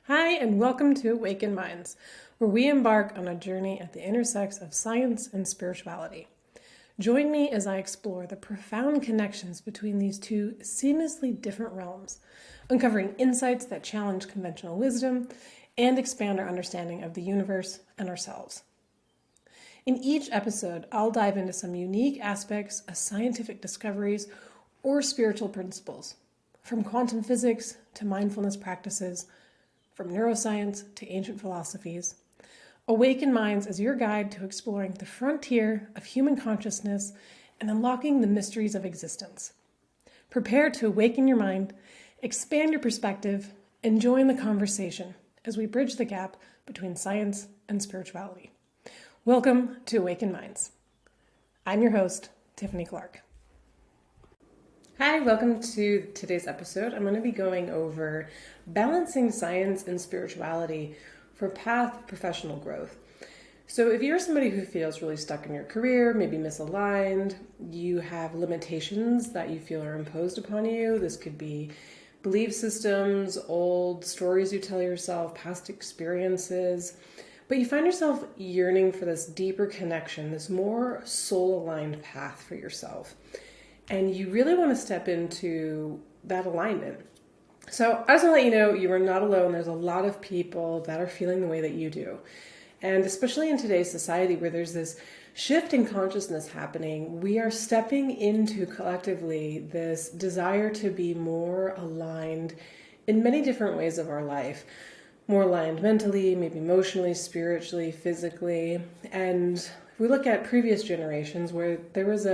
Hi, and welcome to Awakened Minds, where we embark on a journey at the intersects of science and spirituality. Join me as I explore the profound connections between these two seamlessly different realms, uncovering insights that challenge conventional wisdom and expand our understanding of the universe and ourselves. In each episode, I'll dive into some unique aspects of scientific discoveries or spiritual principles, from quantum physics to mindfulness practices, from neuroscience to ancient philosophies. Awaken Minds is your guide to exploring the frontier of human consciousness and unlocking the mysteries of existence. Prepare to awaken your mind, expand your perspective, and join the conversation as we bridge the gap between science and spirituality. Welcome to Awaken Minds. I'm your host, Tiffany Clark. Hi, welcome to today's episode. I'm going to be going over balancing science and spirituality for path professional growth. So if you're somebody who feels really stuck in your career, maybe misaligned, you have limitations that you feel are imposed upon you. This could be belief systems, old stories you tell yourself, past experiences, but you find yourself yearning for this deeper connection, this more soul-aligned path for yourself. And you really want to step into that alignment. So I just want to let you know you are not alone. There's a lot of people that are feeling the way that you do. And especially in today's society where there's this shift in consciousness happening, we are stepping into collectively this desire to be more aligned in many different ways of our life. More aligned mentally, maybe emotionally, spiritually, physically. And if we look at previous generations where there was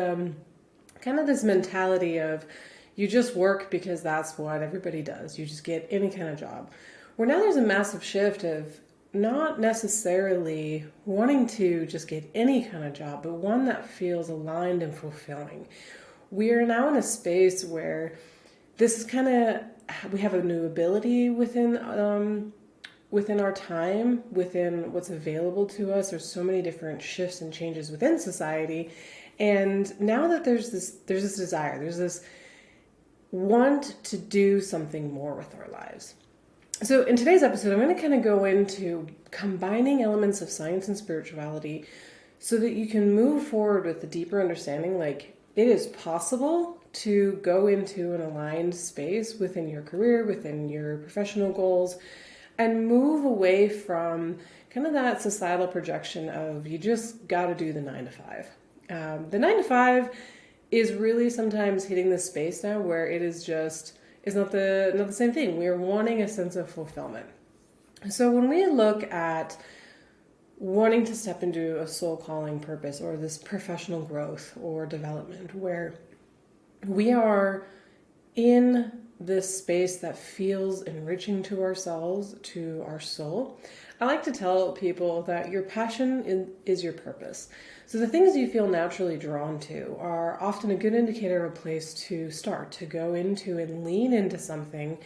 kind of this mentality of you just work because that's what everybody does. You just get any kind of job. Where now there's a massive shift of not necessarily wanting to just get any kind of job, but one that feels aligned and fulfilling. We are now in a space where this is kind of, we have a new ability within our time, within what's available to us. There's so many different shifts and changes within society. And now that there's this desire, there's this want to do something more with our lives. So in today's episode, I'm going to kind of go into combining elements of science and spirituality so that you can move forward with a deeper understanding, like it is possible to go into an aligned space within your career, within your professional goals, and move away from kind of that societal projection of you just got to do the 9 to 5. The 9 to 5 is really sometimes hitting this space now where it is just, it's not the same thing. We are wanting a sense of fulfillment. So when we look at wanting to step into a soul calling purpose or this professional growth or development where we are in this space that feels enriching to ourselves, to our soul, I like to tell people that your passion is your purpose. So the things you feel naturally drawn to are often a good indicator of a place to start, to go into and lean into something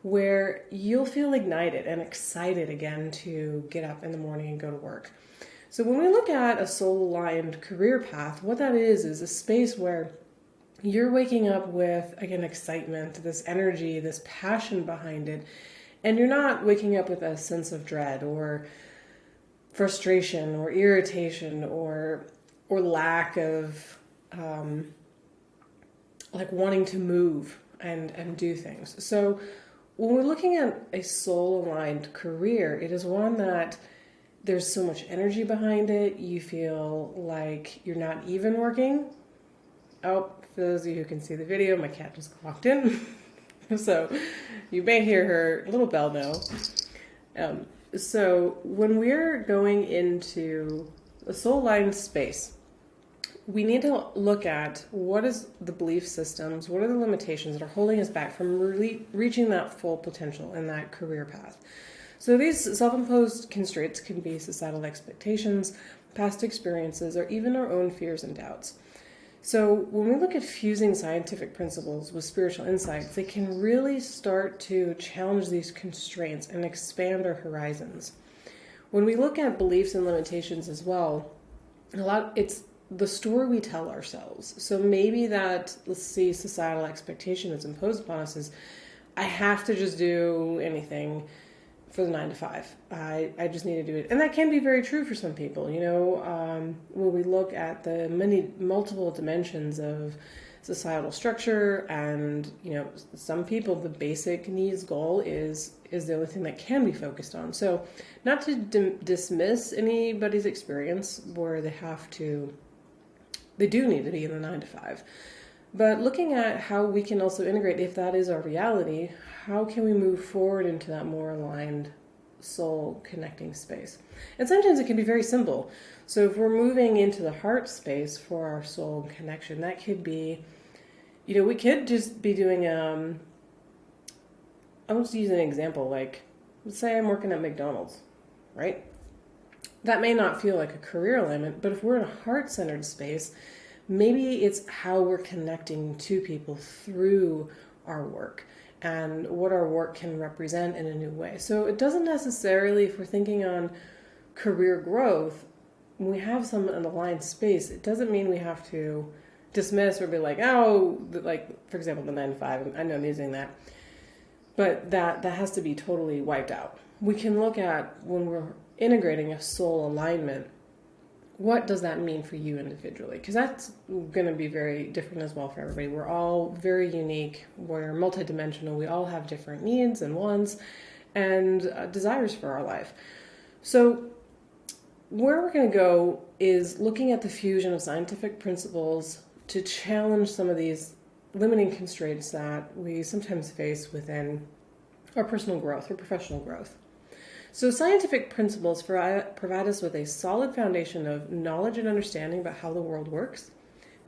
where you'll feel ignited and excited again to get up in the morning and go to work. So when we look at a soul-aligned career path, what that is a space where you're waking up with, again, excitement, this energy, this passion behind it, and you're not waking up with a sense of dread or frustration or irritation or lack of like wanting to move and do things. So when we're looking at a soul-aligned career, it is one that there's so much energy behind it. You feel like you're not even working. Oh, for those of you who can see the video, my cat just walked in. So you may hear her little bell now. So when we're going into a soul-aligned space, we need to look at what is the belief systems, what are the limitations that are holding us back from really reaching that full potential in that career path. So these self-imposed constraints can be societal expectations, past experiences, or even our own fears and doubts. So when we look at fusing scientific principles with spiritual insights, they can really start to challenge these constraints and expand our horizons. When we look at beliefs and limitations as well, it's the story we tell ourselves. So maybe that, let's see, societal expectation that's imposed upon us is, I have to just do anything for the 9 to 5. I just need to do it. And that can be very true for some people. When we look at the multiple dimensions of societal structure and, some people, the basic needs goal is the only thing that can be focused on. So not to dismiss anybody's experience where they do need to be in the 9 to 5. But looking at how we can also integrate, if that is our reality, how can we move forward into that more aligned soul connecting space? And sometimes it can be very simple. So if we're moving into the heart space for our soul connection, that could be, we could just be doing, I'll just use an example, like, let's say I'm working at McDonald's, right? That may not feel like a career alignment, but if we're in a heart-centered space, maybe it's how we're connecting to people through our work and what our work can represent in a new way. So it doesn't necessarily, if we're thinking on career growth, when we have an aligned space, it doesn't mean we have to dismiss or be like, for example, the 9 to 5, I know I'm using that, but that has to be totally wiped out. We can look at when we're integrating a soul alignment, what does that mean for you individually? Because that's going to be very different as well for everybody. We're all very unique. We're multidimensional. We all have different needs and wants and desires for our life. So where we're going to go is looking at the fusion of scientific principles to challenge some of these limiting constraints that we sometimes face within our personal growth or professional growth. So scientific principles provide us with a solid foundation of knowledge and understanding about how the world works.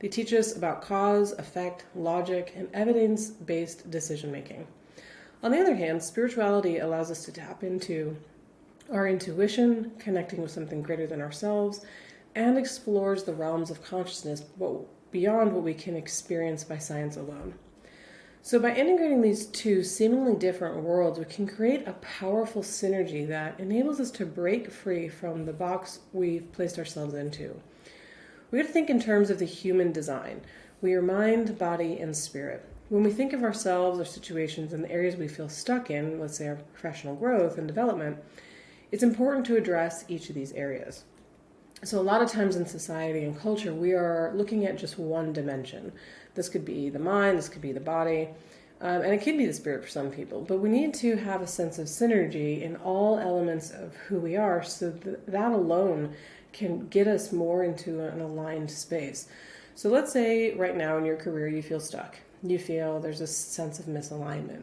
They teach us about cause, effect, logic, and evidence-based decision-making. On the other hand, spirituality allows us to tap into our intuition, connecting with something greater than ourselves, and explores the realms of consciousness beyond what we can experience by science alone. So by integrating these two seemingly different worlds, we can create a powerful synergy that enables us to break free from the box we've placed ourselves into. We have to think in terms of the human design. We are mind, body, and spirit. When we think of ourselves or situations in the areas we feel stuck in, let's say our professional growth and development, it's important to address each of these areas. So a lot of times in society and culture, we are looking at just one dimension. This could be the mind, this could be the body, and it could be the spirit for some people. But we need to have a sense of synergy in all elements of who we are so that alone can get us more into an aligned space. So let's say right now in your career you feel stuck. You feel there's a sense of misalignment.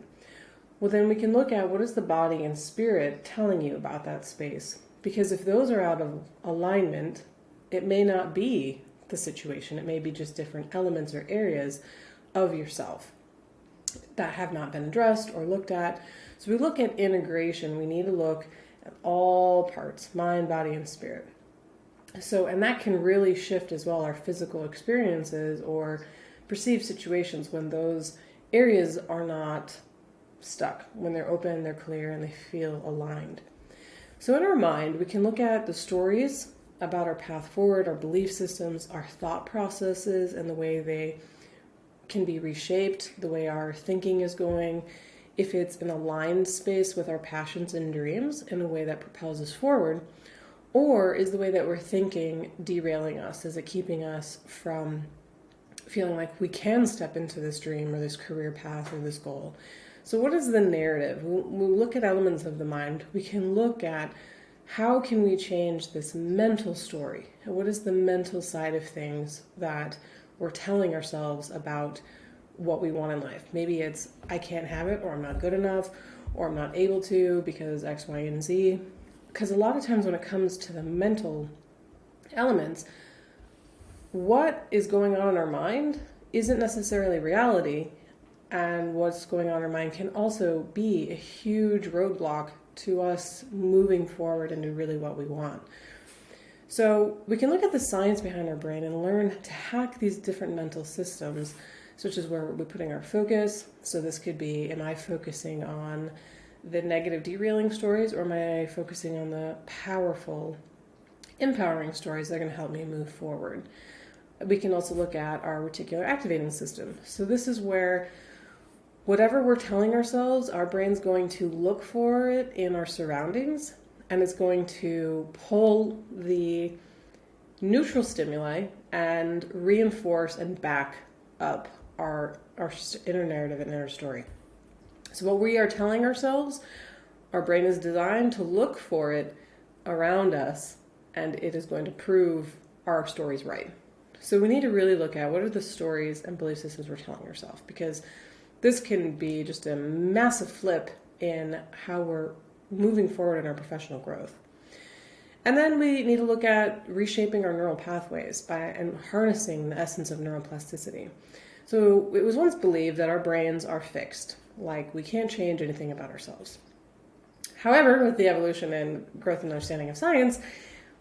Well, then we can look at what is the body and spirit telling you about that space. Because if those are out of alignment, it may not be the situation. It may be just different elements or areas of yourself that have not been addressed or looked at. So we look at integration. We need to look at all parts, mind, body, and spirit. So, and that can really shift as well our physical experiences or perceived situations when those areas are not stuck, when they're open, they're clear, and they feel aligned. So in our mind, we can look at the stories about our path forward, our belief systems, our thought processes, and the way they can be reshaped, the way our thinking is going, if it's an aligned space with our passions and dreams in a way that propels us forward, or is the way that we're thinking derailing us? Is it keeping us from feeling like we can step into this dream or this career path or this goal? So what is the narrative? When we look at elements of the mind, we can look at how can we change this mental story? What is the mental side of things that we're telling ourselves about what we want in life? Maybe it's, I can't have it, or I'm not good enough, or I'm not able to because X, Y, and Z. Because a lot of times when it comes to the mental elements, what is going on in our mind isn't necessarily reality. And what's going on in our mind can also be a huge roadblock to us moving forward into really what we want. So we can look at the science behind our brain and learn to hack these different mental systems, such as where we're putting our focus. So this could be, am I focusing on the negative derailing stories, or am I focusing on the powerful, empowering stories that are going to help me move forward? We can also look at our reticular activating system. So this is where whatever we're telling ourselves, our brain's going to look for it in our surroundings, and it's going to pull the neutral stimuli and reinforce and back up our inner narrative and inner story. So what we are telling ourselves, our brain is designed to look for it around us, and it is going to prove our stories right. So we need to really look at what are the stories and belief systems we're telling ourselves, because this can be just a massive flip in how we're moving forward in our professional growth. And then we need to look at reshaping our neural pathways and harnessing the essence of neuroplasticity. So it was once believed that our brains are fixed, like we can't change anything about ourselves. However, with the evolution and growth and understanding of science,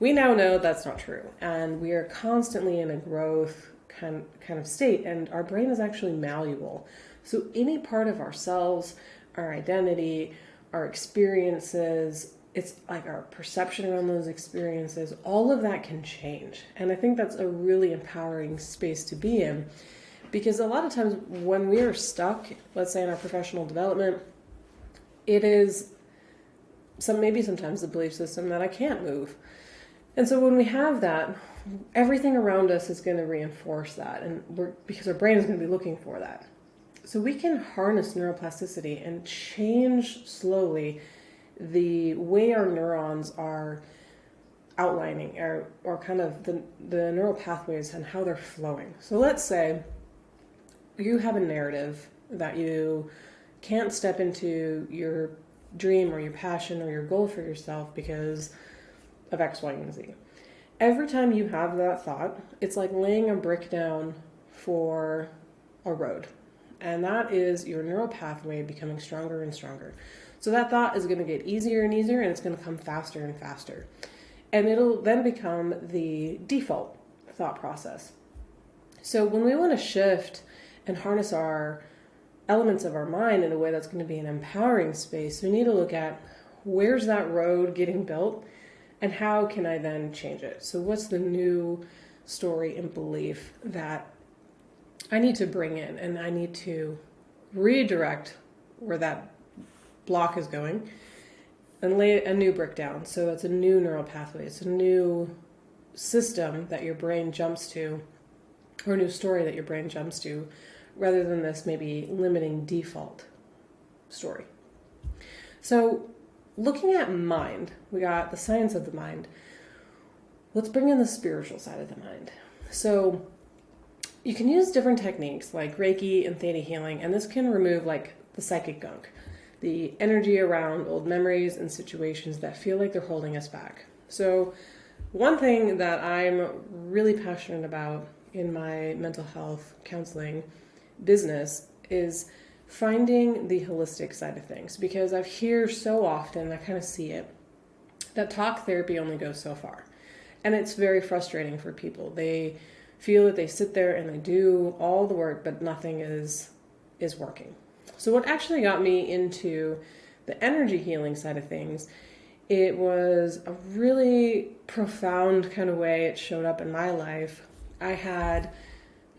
we now know that's not true. And we are constantly in a growth kind of state, and our brain is actually malleable. So any part of ourselves, our identity, our experiences, it's like our perception around those experiences, all of that can change. And I think that's a really empowering space to be in, because a lot of times when we are stuck, let's say in our professional development, it is maybe sometimes the belief system that I can't move. And so when we have that, everything around us is going to reinforce that, and because our brain is going to be looking for that. So we can harness neuroplasticity and change slowly the way our neurons are outlining or kind of the neural pathways and how they're flowing. So let's say you have a narrative that you can't step into your dream or your passion or your goal for yourself because of X, Y, and Z. Every time you have that thought, it's like laying a brick down for a road. And that is your neural pathway becoming stronger and stronger. So that thought is going to get easier and easier, and it's going to come faster and faster. And it'll then become the default thought process. So when we want to shift and harness our elements of our mind in a way that's going to be an empowering space, we need to look at where's that road getting built and how can I then change it? So what's the new story and belief that I need to bring in, and I need to redirect where that block is going and lay a new brick down. So it's a new neural pathway. It's a new system that your brain jumps to, or a new story that your brain jumps to, rather than this maybe limiting default story. So looking at mind, we got the science of the mind. Let's bring in the spiritual side of the mind. So you can use different techniques like Reiki and Theta healing, and this can remove like the psychic gunk, the energy around old memories and situations that feel like they're holding us back. So one thing that I'm really passionate about in my mental health counseling business is finding the holistic side of things, because I hear so often, I kind of see it, that talk therapy only goes so far. And it's very frustrating for people. They feel that they sit there and they do all the work, but nothing is working. So what actually got me into the energy healing side of things, it was a really profound kind of way it showed up in my life. I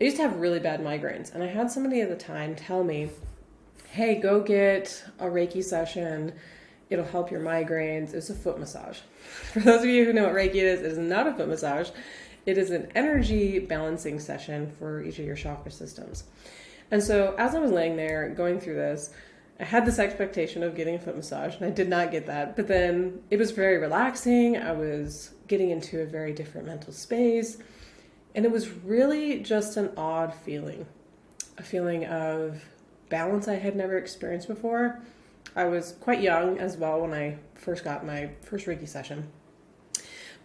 used to have really bad migraines, and I had somebody at the time tell me, hey, go get a Reiki session. It'll help your migraines. It's a foot massage. For those of you who know what Reiki is, it is not a foot massage. It is an energy balancing session for each of your chakra systems. And so as I was laying there going through this, I had this expectation of getting a foot massage, and I did not get that. But then it was very relaxing. I was getting into a very different mental space. And it was really just an odd feeling, a feeling of balance I had never experienced before. I was quite young as well when I first got my first Reiki session.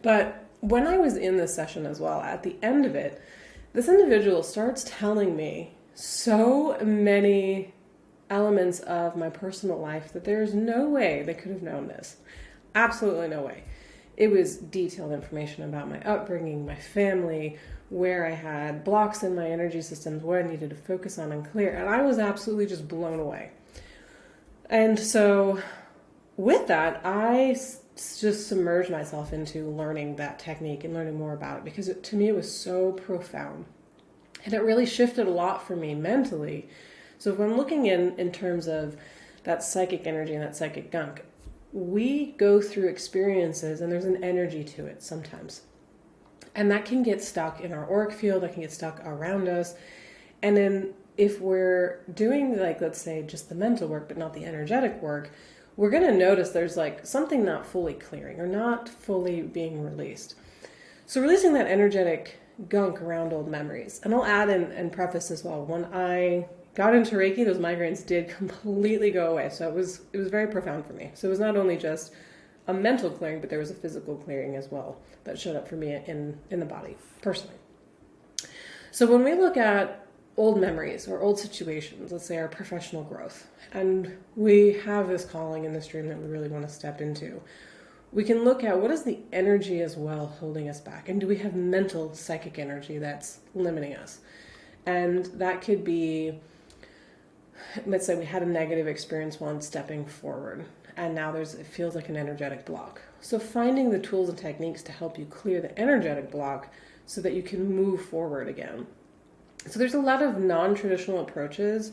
But when I was in this session as well, at the end of it, this individual starts telling me so many elements of my personal life that there's no way they could have known this. Absolutely no way. It was detailed information about my upbringing, my family, where I had blocks in my energy systems, where I needed to focus on and clear. And I was absolutely just blown away. And so with that, I just submerged myself into learning that technique and learning more about it, because to me it was so profound. And it really shifted a lot for me mentally So if I'm looking in terms of that psychic energy and that psychic gunk, we go through experiences and there's an energy to it sometimes. And that can get stuck in our auric field, that can get stuck around us. And then if we're doing, like, let's say just the mental work, but not the energetic work, we're going to notice there's like something not fully clearing or not fully being released. So releasing that energetic gunk around old memories. And I'll add and preface as well, when I got into Reiki, those migraines did completely go away. So it was very profound for me. So it was not only just a mental clearing, but there was a physical clearing as well that showed up for me in the body, personally. So when we look at old memories or old situations, let's say our professional growth, and we have this calling in this dream that we really want to step into, we can look at what is the energy as well holding us back, and do we have mental psychic energy that's limiting us? And that could be, let's say we had a negative experience once stepping forward, and now it feels like an energetic block. So finding the tools and techniques to help you clear the energetic block so that you can move forward again. So there's a lot of non-traditional approaches.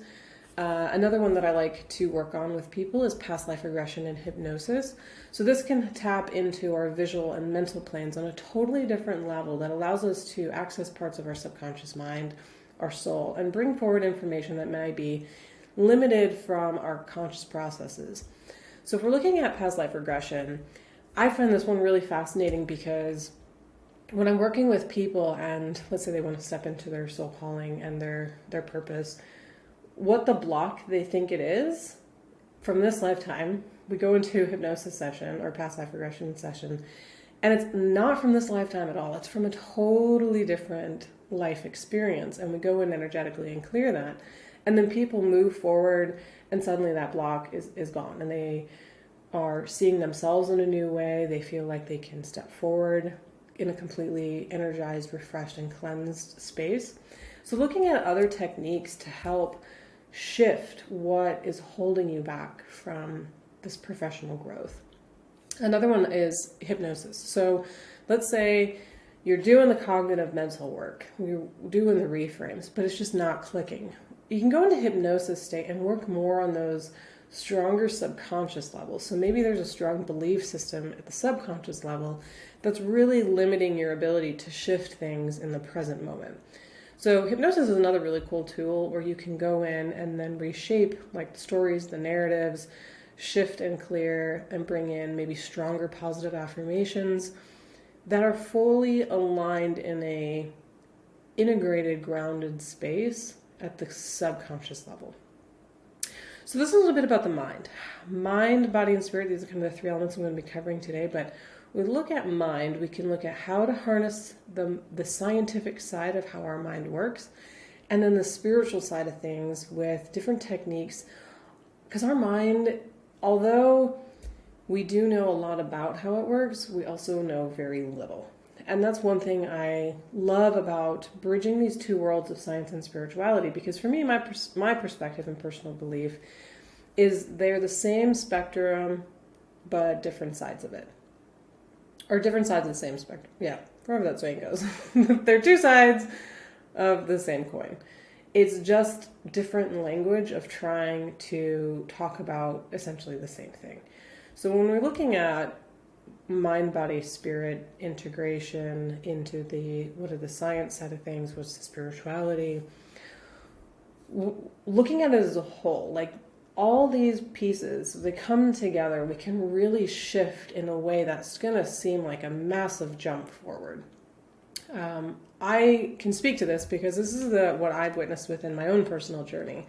Another one that I like to work on with people is past life regression and hypnosis. So this can tap into our visual and mental planes on a totally different level that allows us to access parts of our subconscious mind, our soul, and bring forward information that may be limited from our conscious processes. So if we're looking at past life regression, I find this one really fascinating because when I'm working with people and let's say they want to step into their soul calling and their purpose, what the block they think it is from this lifetime, we go into a hypnosis session or past life regression session, and it's not from this lifetime at all. It's from a totally different life experience, and we go in energetically and clear that. And then people move forward and suddenly that block is gone, and they are seeing themselves in a new way. They feel like they can step forward in a completely energized, refreshed, and cleansed space. So looking at other techniques to help shift what is holding you back from this professional growth. Another one is hypnosis. So let's say you're doing the cognitive mental work, you're doing the reframes, but it's just not clicking. You can go into hypnosis state and work more on those stronger subconscious levels. So maybe there's a strong belief system at the subconscious level that's really limiting your ability to shift things in the present moment. So hypnosis is another really cool tool where you can go in and then reshape like the stories, the narratives, shift and clear, and bring in maybe stronger positive affirmations that are fully aligned in a integrated, grounded space at the subconscious level. So this is a little bit about the mind. Mind, body, and spirit, these are kind of the three elements I'm going to be covering today, but we look at mind, we can look at how to harness the scientific side of how our mind works, and then the spiritual side of things with different techniques. Because our mind, although we do know a lot about how it works, we also know very little. And that's one thing I love about bridging these two worlds of science and spirituality, because for me, my perspective and personal belief is they're the same spectrum, but different sides of it. Or different sides of the same spectrum. Yeah, wherever that saying goes. They're two sides of the same coin. It's just different language of trying to talk about essentially the same thing. So when we're looking at mind, body, spirit integration into the science side of things, what's the spirituality, looking at it as a whole, like all these pieces, they come together, we can really shift in a way that's going to seem like a massive jump forward. I can speak to this because this is what I've witnessed within my own personal journey,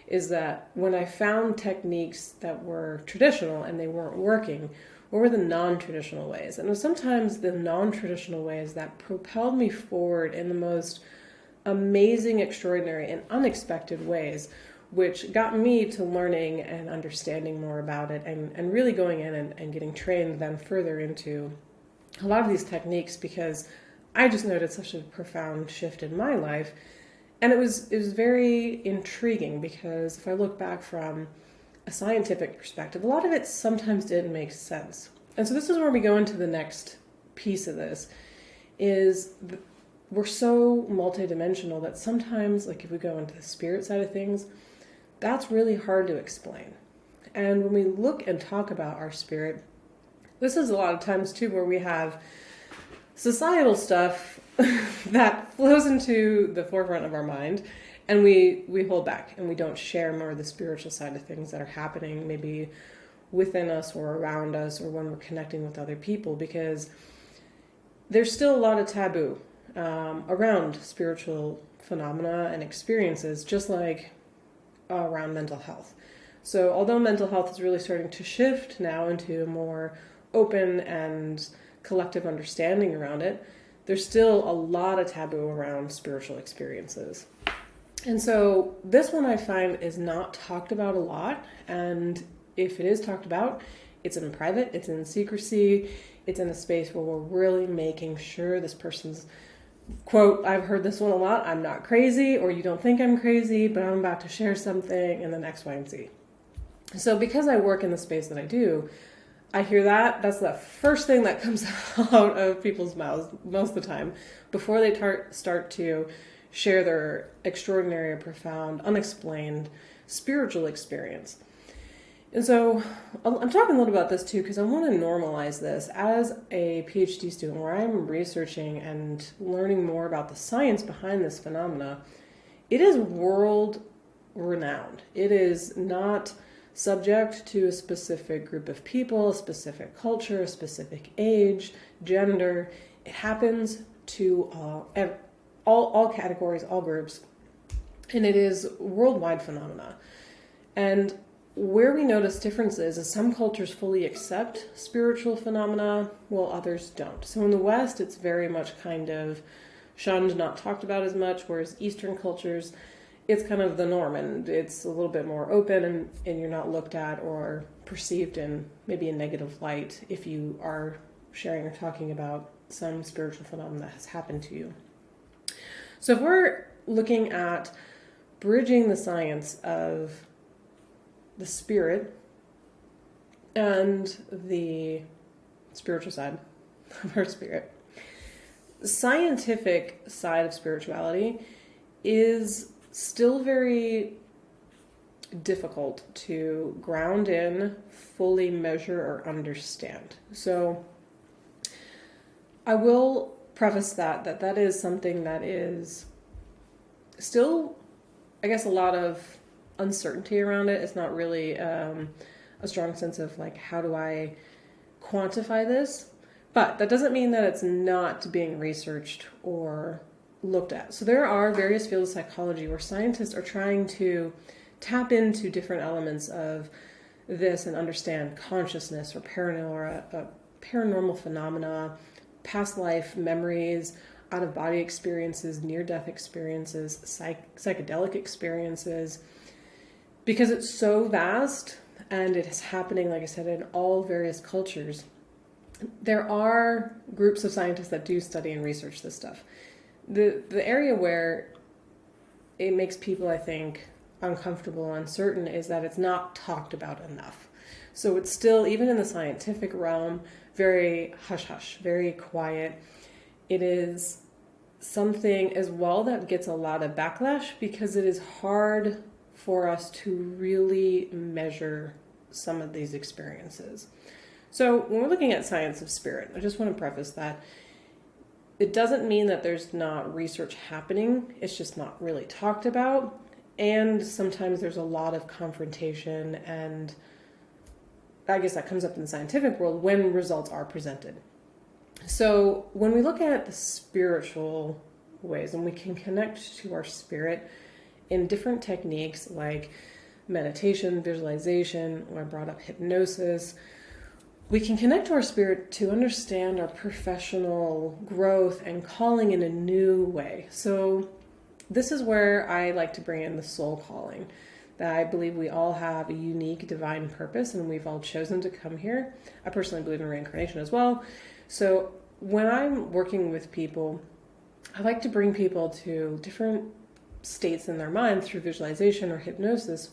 is that when I found techniques that were traditional and they weren't working, what were the non-traditional ways? And it was sometimes the non-traditional ways that propelled me forward in the most amazing, extraordinary, and unexpected ways, which got me to learning and understanding more about it and really going in and getting trained then further into a lot of these techniques, because I just noted such a profound shift in my life. And it was very intriguing, because if I look back from a scientific perspective, a lot of it sometimes didn't make sense. And so this is where we go into the next piece of this, is we're so multidimensional that sometimes, like if we go into the spirit side of things, that's really hard to explain. And when we look and talk about our spirit, this is a lot of times too where we have societal stuff that flows into the forefront of our mind, and we hold back and we don't share more of the spiritual side of things that are happening maybe within us or around us or when we're connecting with other people, because there's still a lot of taboo around spiritual phenomena and experiences, just like around mental health. So although mental health is really starting to shift now into a more open and collective understanding around it, there's still a lot of taboo around spiritual experiences. And so this one I find is not talked about a lot, and if it is talked about, it's in private, it's in secrecy, it's in a space where we're really making sure this person's, quote, I've heard this one a lot, I'm not crazy, or you don't think I'm crazy, but I'm about to share something, and then X, Y, and Z. So because I work in the space that I do, I hear that. That's the first thing that comes out of people's mouths most of the time before they start to share their extraordinary, profound, unexplained spiritual experience. And so I'm talking a little about this too because I want to normalize this as a PhD student where I'm researching and learning more about the science behind this phenomena. It is world renowned. It is not subject to a specific group of people, a specific culture, a specific age, gender. It happens to all categories, all groups, and it is worldwide phenomena. And where we notice differences is some cultures fully accept spiritual phenomena, while others don't. So in the West, it's very much kind of shunned, not talked about as much, whereas Eastern cultures, it's kind of the norm, and it's a little bit more open, and you're not looked at or perceived in maybe a negative light if you are sharing or talking about some spiritual phenomenon that has happened to you. So if we're looking at bridging the science of the spirit and the spiritual side of our spirit, the scientific side of spirituality is still very difficult to ground in, fully measure, or understand. So I will preface that is something that is still, I guess, a lot of uncertainty around it. It's not really a strong sense of like, how do I quantify this? But that doesn't mean that it's not being researched or looked at. So there are various fields of psychology where scientists are trying to tap into different elements of this and understand consciousness or paranormal phenomena, past life memories, out-of-body experiences, near-death experiences, psychedelic experiences, because it's so vast and it is happening, like I said, in all various cultures. There are groups of scientists that do study and research this stuff. The area where it makes people, I think, uncomfortable, uncertain, is that it's not talked about enough. So it's still, even in the scientific realm, very hush-hush, very quiet. It is something as well that gets a lot of backlash because it is hard for us to really measure some of these experiences. So when we're looking at science of spirit, I just want to preface that it doesn't mean that there's not research happening. It's just not really talked about. And sometimes there's a lot of confrontation, and I guess that comes up in the scientific world when results are presented. So when we look at the spiritual ways, and we can connect to our spirit in different techniques like meditation, visualization, or I brought up hypnosis, we can connect to our spirit to understand our professional growth and calling in a new way. So this is where I like to bring in the soul calling, that I believe we all have a unique divine purpose and we've all chosen to come here. I personally believe in reincarnation as well. So when I'm working with people, I like to bring people to different states in their mind through visualization or hypnosis.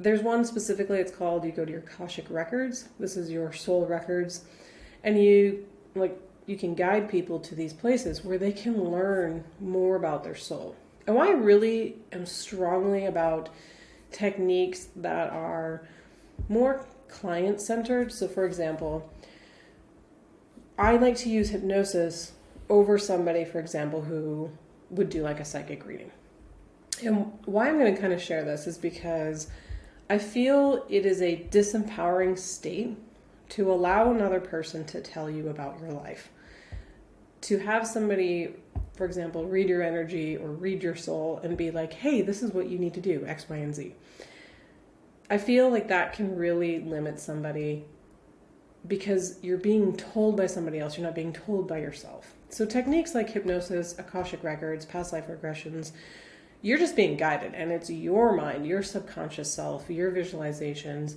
There's one specifically, it's called, you go to your Akashic records. This is your soul records. And you can guide people to these places where they can learn more about their soul. And why I really am strongly about techniques that are more client-centered. So for example, I like to use hypnosis over somebody, for example, who would do like a psychic reading. And why I'm going to kind of share this is because I feel it is a disempowering state to allow another person to tell you about your life. To have somebody, for example, read your energy or read your soul and be like, hey, this is what you need to do, X, Y, and Z. I feel like that can really limit somebody because you're being told by somebody else, you're not being told by yourself. So techniques like hypnosis, Akashic records, past life regressions, you're just being guided, and it's your mind, your subconscious self, your visualizations.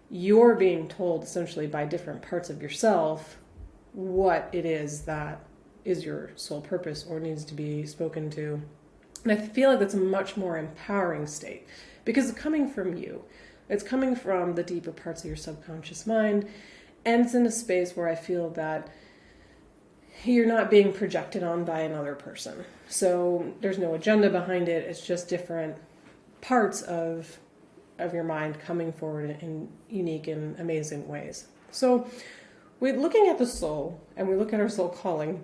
You're being told essentially by different parts of yourself what it is that is your soul purpose or needs to be spoken to. And I feel like that's a much more empowering state because it's coming from you. It's coming from the deeper parts of your subconscious mind, and it's in a space where I feel that you're not being projected on by another person. So there's no agenda behind it. It's just different parts of your mind coming forward in unique and amazing ways. So we're looking at the soul, and we look at our soul calling.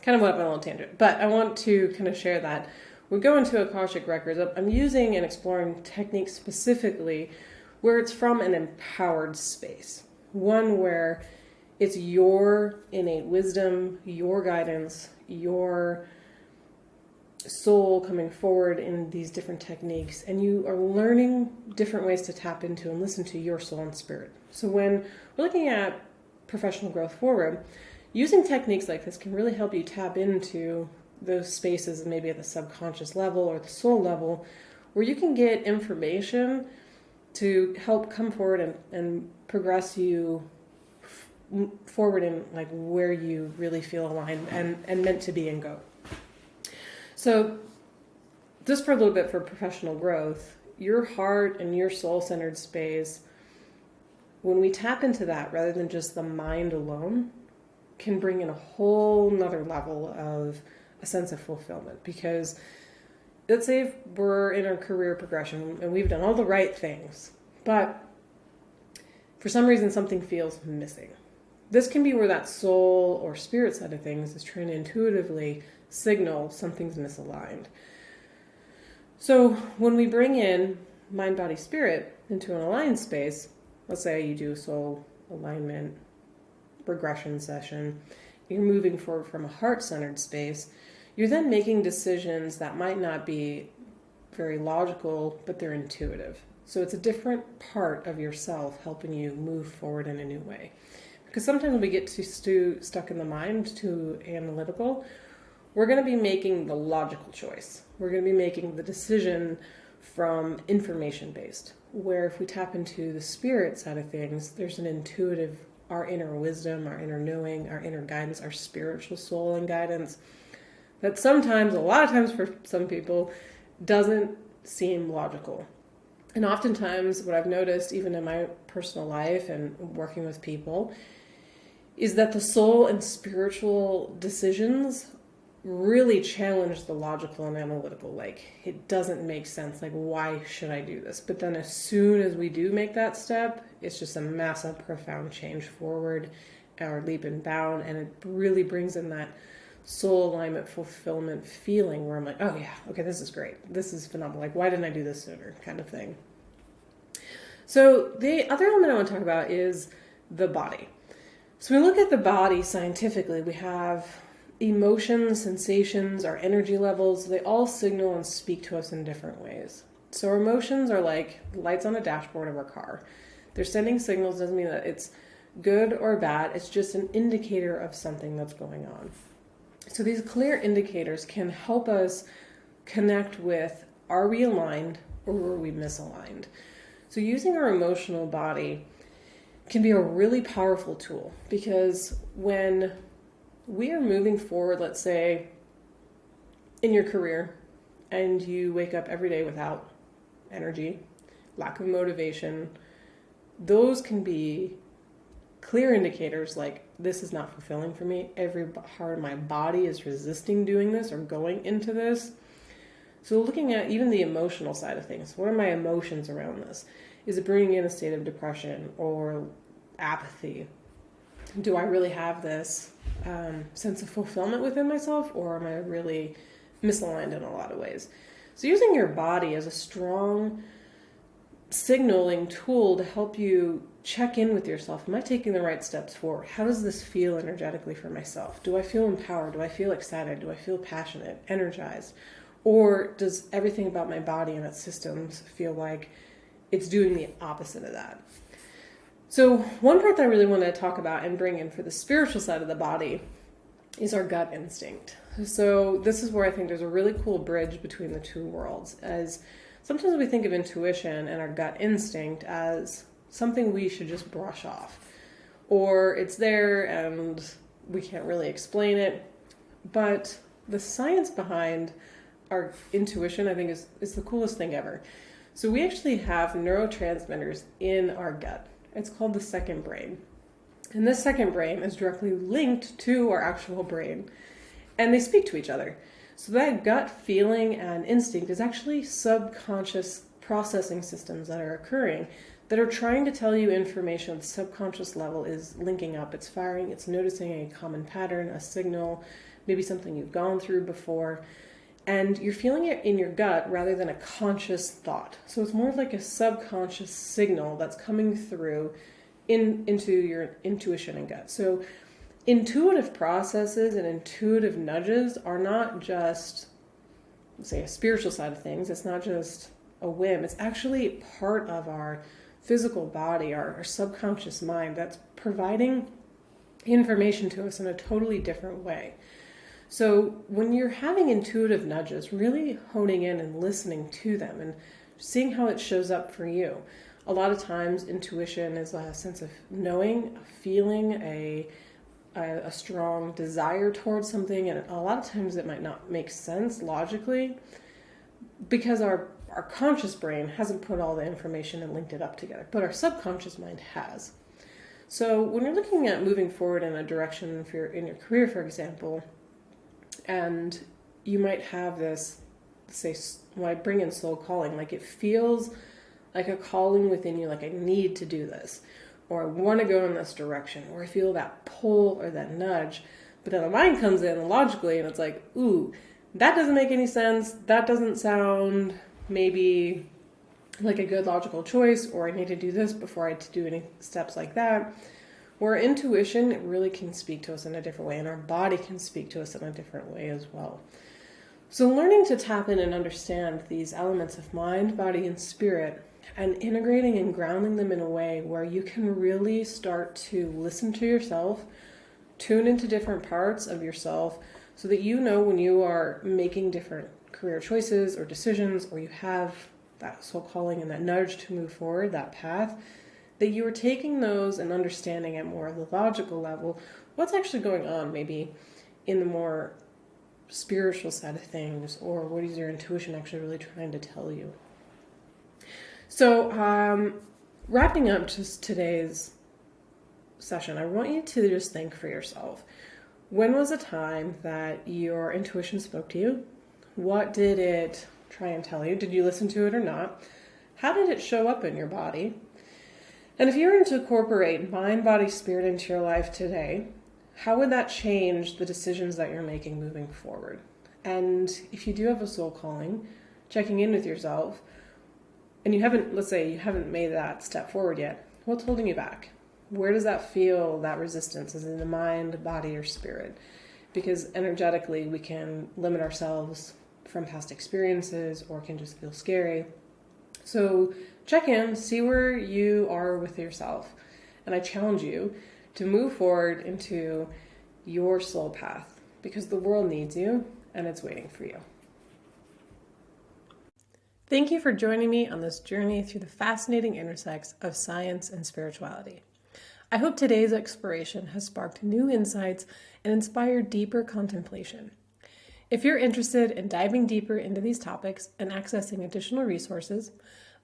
Kind of went up on a little tangent, but I want to kind of share that. We go into Akashic records. I'm using and exploring techniques specifically where it's from an empowered space. One where it's your innate wisdom, your guidance, your soul coming forward in these different techniques, and you are learning different ways to tap into and listen to your soul and spirit. So when we're looking at professional growth forward, using techniques like this can really help you tap into those spaces, maybe at the subconscious level or the soul level, where you can get information to help come forward and progress you forward in like where you really feel aligned and meant to be and go. So just for a little bit for professional growth, your heart and your soul-centered space, when we tap into that rather than just the mind alone, can bring in a whole nother level of a sense of fulfillment. Because let's say if we're in our career progression and we've done all the right things, but for some reason something feels missing. This can be where that soul or spirit side of things is trying to intuitively signal something's misaligned. So when we bring in mind, body, spirit into an aligned space, let's say you do a soul alignment regression session, you're moving forward from a heart-centered space, you're then making decisions that might not be very logical, but they're intuitive. So it's a different part of yourself helping you move forward in a new way. Because sometimes when we get too stuck in the mind, too analytical, we're going to be making the logical choice. We're going to be making the decision from information-based. Where if we tap into the spirit side of things, there's an intuitive, our inner wisdom, our inner knowing, our inner guidance, our spiritual soul and guidance, that sometimes, a lot of times for some people, doesn't seem logical. And oftentimes what I've noticed, even in my personal life and working with people, is that the soul and spiritual decisions really challenge the logical and analytical. Like, it doesn't make sense. Like, why should I do this? But then as soon as we do make that step, it's just a massive, profound change forward, or leap and bound, and it really brings in that soul alignment, fulfillment feeling where I'm like, oh yeah, okay, this is great. This is phenomenal. Like, why didn't I do this sooner? Kind of thing. So the other element I want to talk about is the body. So we look at the body scientifically. We have emotions, sensations, our energy levels. They all signal and speak to us in different ways. So our emotions are like lights on a dashboard of our car. They're sending signals. Doesn't mean that it's good or bad. It's just an indicator of something that's going on. So these clear indicators can help us connect with, are we aligned or were we misaligned? So using our emotional body can be a really powerful tool, because when we are moving forward, let's say in your career, and you wake up every day without energy, lack of motivation, those can be clear indicators like, this is not fulfilling for me. Every part of my body is resisting doing this or going into this. So looking at even the emotional side of things, what are my emotions around this? Is it bringing in a state of depression or apathy? Do I really have this sense of fulfillment within myself, or am I really misaligned in a lot of ways? So using your body as a strong signaling tool to help you check in with yourself. Am I taking the right steps forward? How does this feel energetically for myself? Do I feel empowered? Do I feel excited? Do I feel passionate, energized? Or does everything about my body and its systems feel like it's doing the opposite of that? So one part that I really want to talk about and bring in for the spiritual side of the body is our gut instinct. So this is where I think there's a really cool bridge between the two worlds, as sometimes we think of intuition and our gut instinct as something we should just brush off, or it's there and we can't really explain it. But the science behind our intuition, I think, is the coolest thing ever. So we actually have neurotransmitters in our gut. It's called the second brain. And this second brain is directly linked to our actual brain, and they speak to each other. So that gut feeling and instinct is actually subconscious processing systems that are occurring that are trying to tell you information at the subconscious level is linking up. It's firing, it's noticing a common pattern, a signal, maybe something you've gone through before. And you're feeling it in your gut rather than a conscious thought. So it's more of like a subconscious signal that's coming through into your intuition and gut. So intuitive processes and intuitive nudges are not just, say, a spiritual side of things. It's not just a whim. It's actually part of our physical body, our subconscious mind that's providing information to us in a totally different way. So when you're having intuitive nudges, really honing in and listening to them and seeing how it shows up for you. A lot of times intuition is a sense of knowing, a feeling, a strong desire towards something, and a lot of times it might not make sense logically because our conscious brain hasn't put all the information and linked it up together, but our subconscious mind has. So when you're looking at moving forward in a direction in your career, for example, and you might have this, say, when I bring in soul calling, like it feels like a calling within you, like I need to do this, or I want to go in this direction, or I feel that pull or that nudge, but then the mind comes in logically and it's like, ooh, that doesn't make any sense, that doesn't sound maybe like a good logical choice, or I need to do this before I do any steps like that. Where intuition really can speak to us in a different way, and our body can speak to us in a different way as well. So learning to tap in and understand these elements of mind, body, and spirit, and integrating and grounding them in a way where you can really start to listen to yourself, tune into different parts of yourself, so that you know when you are making different career choices or decisions, or you have that soul calling and that nudge to move forward, that path, that you are taking those and understanding at more of the logical level what's actually going on, maybe in the more spiritual side of things, or what is your intuition actually really trying to tell you. So wrapping up just today's session, I want you to just think for yourself. When was a time that your intuition spoke to you? What did it try and tell you? Did you listen to it or not? How did it show up in your body? And if you were to incorporate mind, body, spirit into your life today, how would that change the decisions that you're making moving forward? And if you do have a soul calling, checking in with yourself, and you haven't, let's say you haven't made that step forward yet, what's holding you back? Where does that feel, that resistance? Is it in the mind, body, or spirit? Because energetically we can limit ourselves from past experiences, or it can just feel scary. So check in, see where you are with yourself. And I challenge you to move forward into your soul path, because the world needs you and it's waiting for you. Thank you for joining me on this journey through the fascinating intersects of science and spirituality. I hope today's exploration has sparked new insights and inspired deeper contemplation. If you're interested in diving deeper into these topics and accessing additional resources,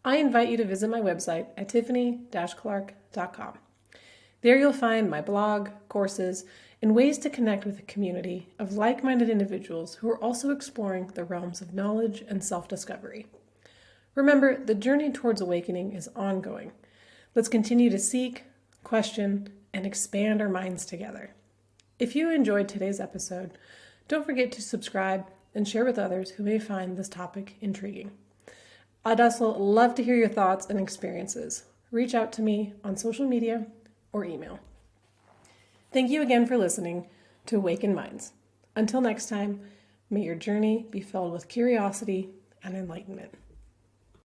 I invite you to visit my website at tiffany-clark.com. There you'll find my blog, courses, and ways to connect with a community of like-minded individuals who are also exploring the realms of knowledge and self-discovery. Remember, the journey towards awakening is ongoing. Let's continue to seek, question, and expand our minds together. If you enjoyed today's episode, don't forget to subscribe and share with others who may find this topic intriguing. I'd also love to hear your thoughts and experiences. Reach out to me on social media or email. Thank you again for listening to Awaken Minds. Until next time, may your journey be filled with curiosity and enlightenment.